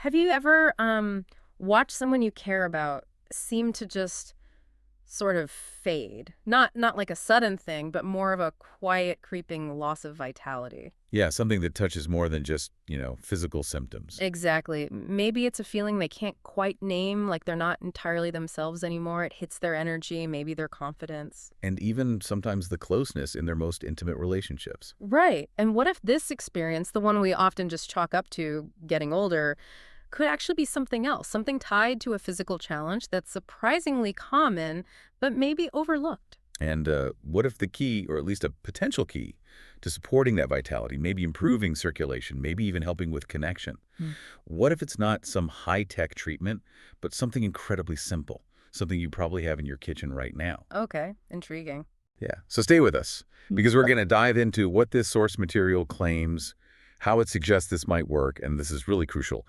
Have you ever watched someone you care about seem to just sort of fade? Not like a sudden thing, but more of a quiet, creeping loss of vitality. Yeah, something that touches more than just, physical symptoms. Exactly. Maybe it's a feeling they can't quite name, like they're not entirely themselves anymore. It hits their energy, maybe their confidence. And even sometimes the closeness in their most intimate relationships. Right. And what if this experience, the one we often just chalk up to getting older, could actually be something else, something tied to a physical challenge that's surprisingly common, but maybe overlooked? And what if the key, or at least a potential key, to supporting that vitality, maybe improving circulation, maybe even helping with connection? Hmm. What if it's not some high-tech treatment, but something incredibly simple, something you probably have in your kitchen right now? Okay, intriguing. Yeah, so stay with us, because we're going to dive into what this source material claims, how it suggests this might work, and this is really crucial.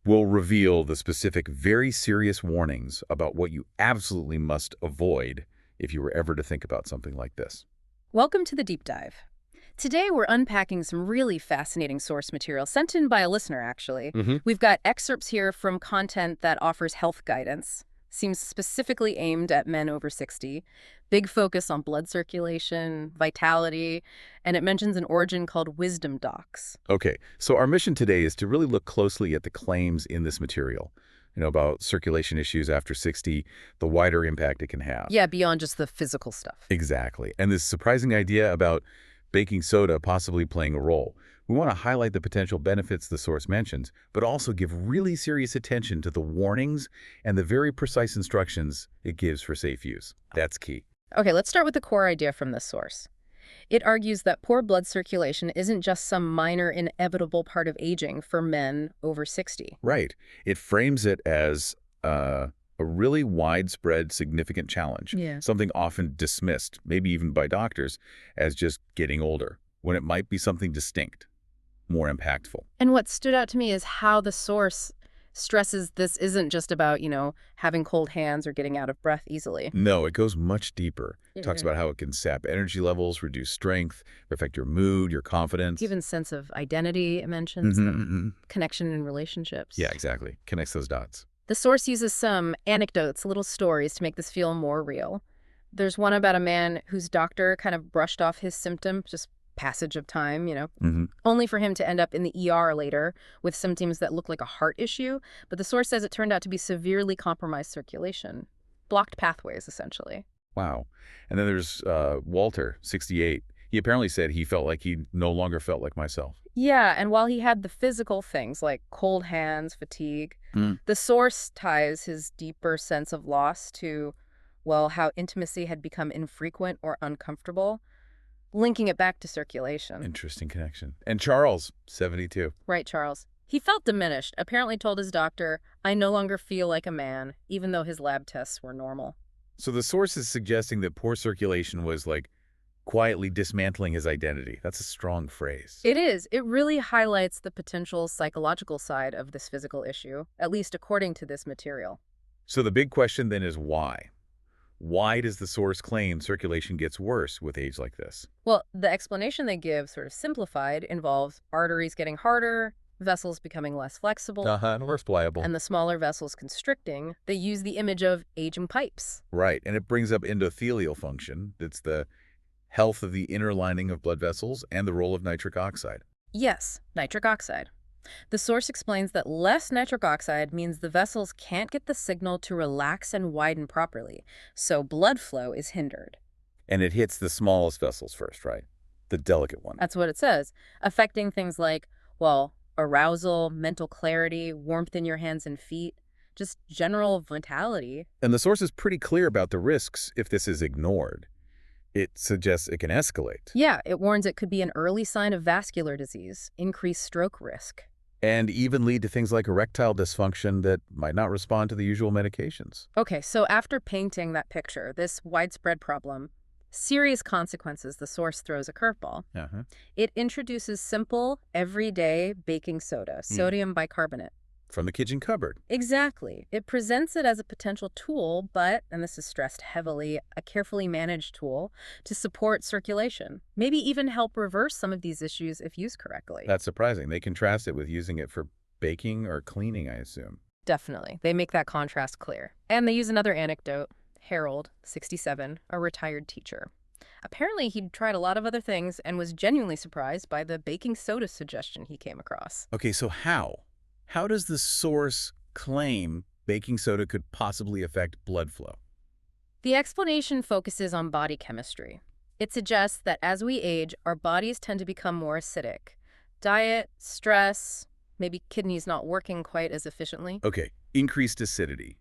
We'll reveal the specific, very serious warnings about what you absolutely must avoid if you were ever to think about something like this. Welcome to the deep dive. Today we're unpacking some really fascinating source material sent in by a listener, actually. Mm-hmm. We've got excerpts here from content that offers health guidance, seems specifically aimed at men over 60, big focus on blood circulation, vitality, and it mentions an origin called wisdom docs. Okay, so our mission today is to really look closely at the claims in this material, about circulation issues after 60, the wider impact it can have. Yeah, beyond just the physical stuff. Exactly. And this surprising idea about baking soda possibly playing a role. We want to highlight the potential benefits the source mentions, but also give really serious attention to the warnings and the very precise instructions it gives for safe use. That's key. Okay, let's start with the core idea from this source. It argues that poor blood circulation isn't just some minor inevitable part of aging for men over 60. Right. It frames it as a really widespread, significant challenge, Yeah. something often dismissed, maybe even by doctors, as just getting older, when it might be something distinct, more impactful. And what stood out to me is how the source stresses this isn't just about, having cold hands or getting out of breath easily. No, it goes much deeper. It talks Mhm. about how it can sap energy levels, reduce strength, affect your mood, your confidence. Even sense of identity, it mentions, the connection in relationships. Yeah, exactly. Connects those dots. The source uses some anecdotes, little stories to make this feel more real. There's one about a man whose doctor kind of brushed off his symptom, just passage of time, only for him to end up in the ER later with symptoms that look like a heart issue. But the source says it turned out to be severely compromised circulation, blocked pathways, essentially. Wow. And then there's Walter, 68. He apparently said he felt like he no longer felt like myself. Yeah, and while he had the physical things like cold hands, fatigue, the source ties his deeper sense of loss to, well, how intimacy had become infrequent or uncomfortable, linking it back to circulation. Interesting connection. And Charles, 72. Right, Charles. He felt diminished, apparently told his doctor, I no longer feel like a man, even though his lab tests were normal. So the source is suggesting that poor circulation was like quietly dismantling his identity. That's a strong phrase. It is. It really highlights the potential psychological side of this physical issue, at least according to this material. So the big question then is why? Why does the source claim circulation gets worse with age like this? Well, the explanation they give, sort of simplified, involves arteries getting harder, vessels becoming less flexible, And less pliable. and the smaller vessels constricting. They use the image of aging pipes. Right, and it brings up endothelial function. That's the health of the inner lining of blood vessels and the role of nitric oxide. Yes, nitric oxide. The source explains that less nitric oxide means the vessels can't get the signal to relax and widen properly, so blood flow is hindered. And it hits the smallest vessels first, right? The delicate one. That's what it says, affecting things like, well, arousal, mental clarity, warmth in your hands and feet, just general vitality. And the source is pretty clear about the risks if this is ignored. It suggests it can escalate. Yeah, it warns it could be an early sign of vascular disease, increased stroke risk. And even lead to things like erectile dysfunction that might not respond to the usual medications. Okay, so after painting that picture, this widespread problem, serious consequences, the source throws a curveball. It introduces simple, everyday baking soda, sodium bicarbonate. From the kitchen cupboard. Exactly. It presents it as a potential tool, but, and this is stressed heavily, a carefully managed tool to support circulation. Maybe even help reverse some of these issues if used correctly. That's surprising. They contrast it with using it for baking or cleaning, I assume. Definitely. They make that contrast clear. And they use another anecdote. Harold, 67, a retired teacher. Apparently, he'd tried a lot of other things and was genuinely surprised by the baking soda suggestion he came across. Okay, so how? How does the source claim baking soda could possibly affect blood flow? The explanation focuses on body chemistry. It suggests that as we age, our bodies tend to become more acidic. Diet, stress, maybe kidneys not working quite as efficiently. Okay, increased acidity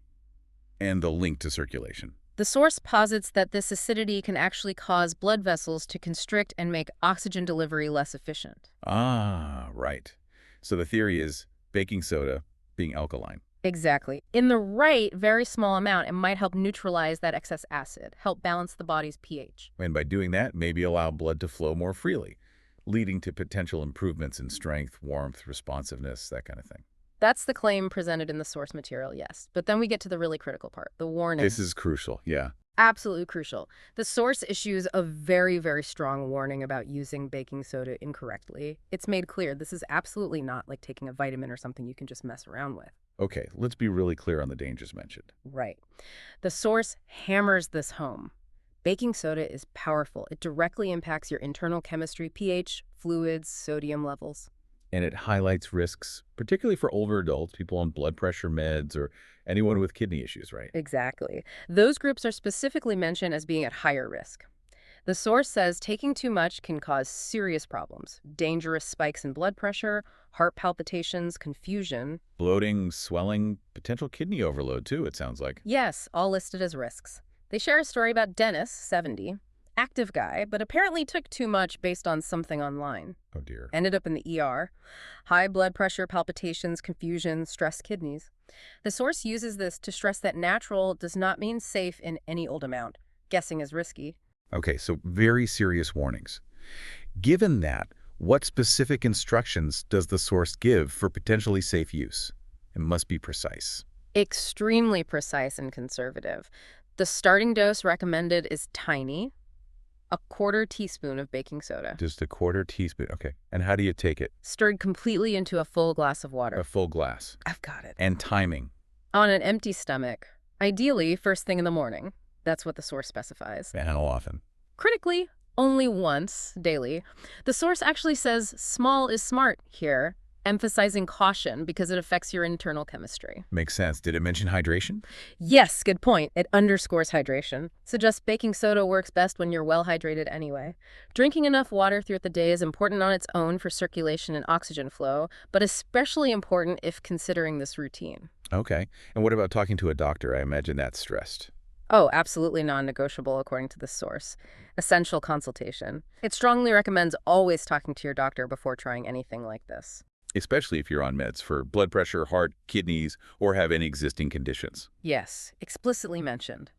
and the link to circulation. The source posits that this acidity can actually cause blood vessels to constrict and make oxygen delivery less efficient. Ah, right. So the theory is baking soda being alkaline. Exactly. In the right, very small amount, it might help neutralize that excess acid, help balance the body's pH. And by doing that, maybe allow blood to flow more freely, leading to potential improvements in strength, warmth, responsiveness, that kind of thing. That's the claim presented in the source material, yes. But then we get to the really critical part, the warning. This is crucial, yeah. Absolutely crucial. The source issues a very, very strong warning about using baking soda incorrectly. It's made clear this is absolutely not like taking a vitamin or something you can just mess around with. Okay, let's be really clear on the dangers mentioned. Right. The source hammers this home. Baking soda is powerful. It directly impacts your internal chemistry, pH, fluids, sodium levels. And it highlights risks, particularly for older adults, people on blood pressure meds, or anyone with kidney issues, right? Exactly. Those groups are specifically mentioned as being at higher risk. The source says taking too much can cause serious problems, dangerous spikes in blood pressure, heart palpitations, confusion. Bloating, swelling, potential kidney overload, too, it sounds like. Yes, all listed as risks. They share a story about Dennis, 70, active guy, but apparently took too much based on something online. Oh, dear. Ended up in the ER. High blood pressure, palpitations, confusion, stressed kidneys. The source uses this to stress that natural does not mean safe in any old amount. Guessing is risky. Okay, so very serious warnings. Given that, what specific instructions does the source give for potentially safe use? It must be precise. Extremely precise and conservative. The starting dose recommended is tiny, a quarter teaspoon of baking soda. Just a quarter teaspoon. Okay. And how do you take it? Stirred completely into a full glass of water. A full glass. I've got it. And timing. On an empty stomach. Ideally, first thing in the morning. That's what the source specifies. And how often? Critically, only once daily. The source actually says small is smart here, emphasizing caution because it affects your internal chemistry. Makes sense. Did it mention hydration? Yes, good point. It underscores hydration. Suggests baking soda works best when you're well hydrated anyway. Drinking enough water throughout the day is important on its own for circulation and oxygen flow, but especially important if considering this routine. Okay. And what about talking to a doctor? I imagine that's stressed. Oh, absolutely non-negotiable according to this source. Essential consultation. It strongly recommends always talking to your doctor before trying anything like this. Especially if you're on meds for blood pressure, heart, kidneys, or have any existing conditions. Yes, explicitly mentioned.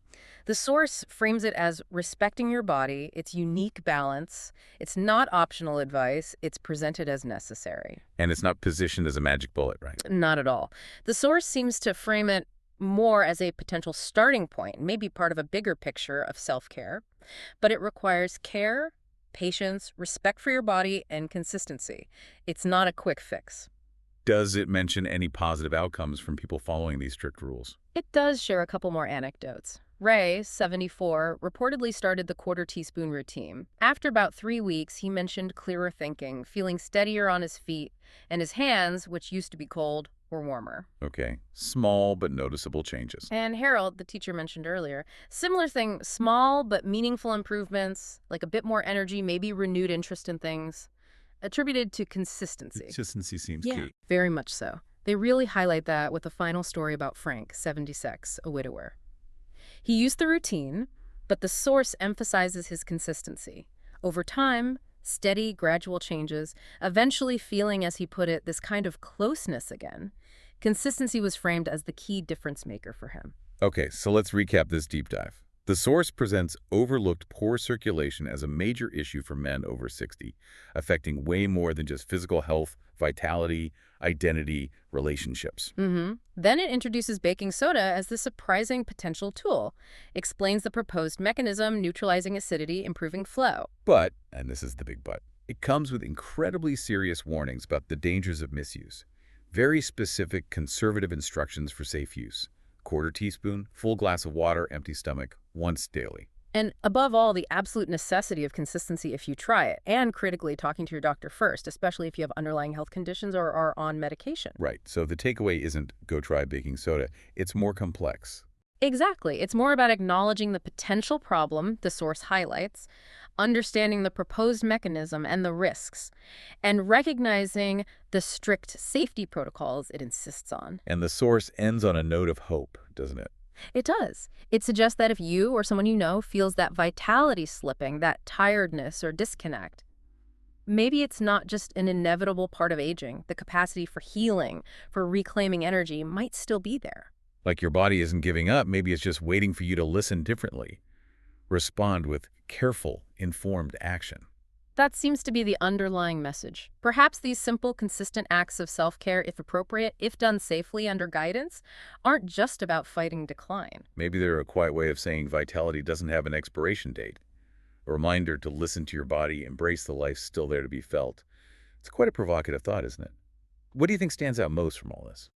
The source frames it as respecting your body, its unique balance. It's not optional advice. It's presented as necessary. And it's not positioned as a magic bullet, right? Not at all. The source seems to frame it more as a potential starting point, maybe part of a bigger picture of self-care. But it requires care, patience, respect for your body, and consistency. It's not a quick fix. Does it mention any positive outcomes from people following these strict rules? It does share a couple more anecdotes. Ray, 74, reportedly started the quarter teaspoon routine. After about 3 weeks, he mentioned clearer thinking, feeling steadier on his feet, and his hands, which used to be cold, were warmer. Okay. Small but noticeable changes. And Harold, the teacher mentioned earlier, similar thing, small but meaningful improvements, like a bit more energy, maybe renewed interest in things, attributed to consistency. Consistency seems Yeah, key. very much so. They really highlight that with the final story about Frank, 76, a widower. He used the routine, but the source emphasizes his consistency. Over time, steady, gradual changes, eventually feeling, as he put it, this kind of closeness again. Consistency was framed as the key difference maker for him. Okay, so let's recap this deep dive. The source presents overlooked poor circulation as a major issue for men over 60, affecting way more than just physical health, vitality, identity, relationships. Then it introduces baking soda as the surprising potential tool, explains the proposed mechanism, neutralizing acidity, improving flow. But, and this is the big but, it comes with incredibly serious warnings about the dangers of misuse. Very specific, conservative instructions for safe use. Quarter teaspoon, full glass of water, empty stomach, once daily. And above all, the absolute necessity of consistency if you try it, and critically talking to your doctor first, especially if you have underlying health conditions or are on medication. Right, so the takeaway isn't go try baking soda. It's more complex. Exactly. It's more about acknowledging the potential problem the source highlights, understanding the proposed mechanism and the risks, and recognizing the strict safety protocols it insists on. And the source ends on a note of hope, doesn't it? It does. It suggests that if you or someone you know feels that vitality slipping, that tiredness or disconnect, maybe it's not just an inevitable part of aging. The capacity for healing, for reclaiming energy might still be there. Like your body isn't giving up, maybe it's just waiting for you to listen differently. Respond with careful, informed action. That seems to be the underlying message. Perhaps these simple, consistent acts of self-care, if appropriate, if done safely under guidance, aren't just about fighting decline. Maybe they're a quiet way of saying vitality doesn't have an expiration date. A reminder to listen to your body, embrace the life still there to be felt. It's quite a provocative thought, isn't it? What do you think stands out most from all this?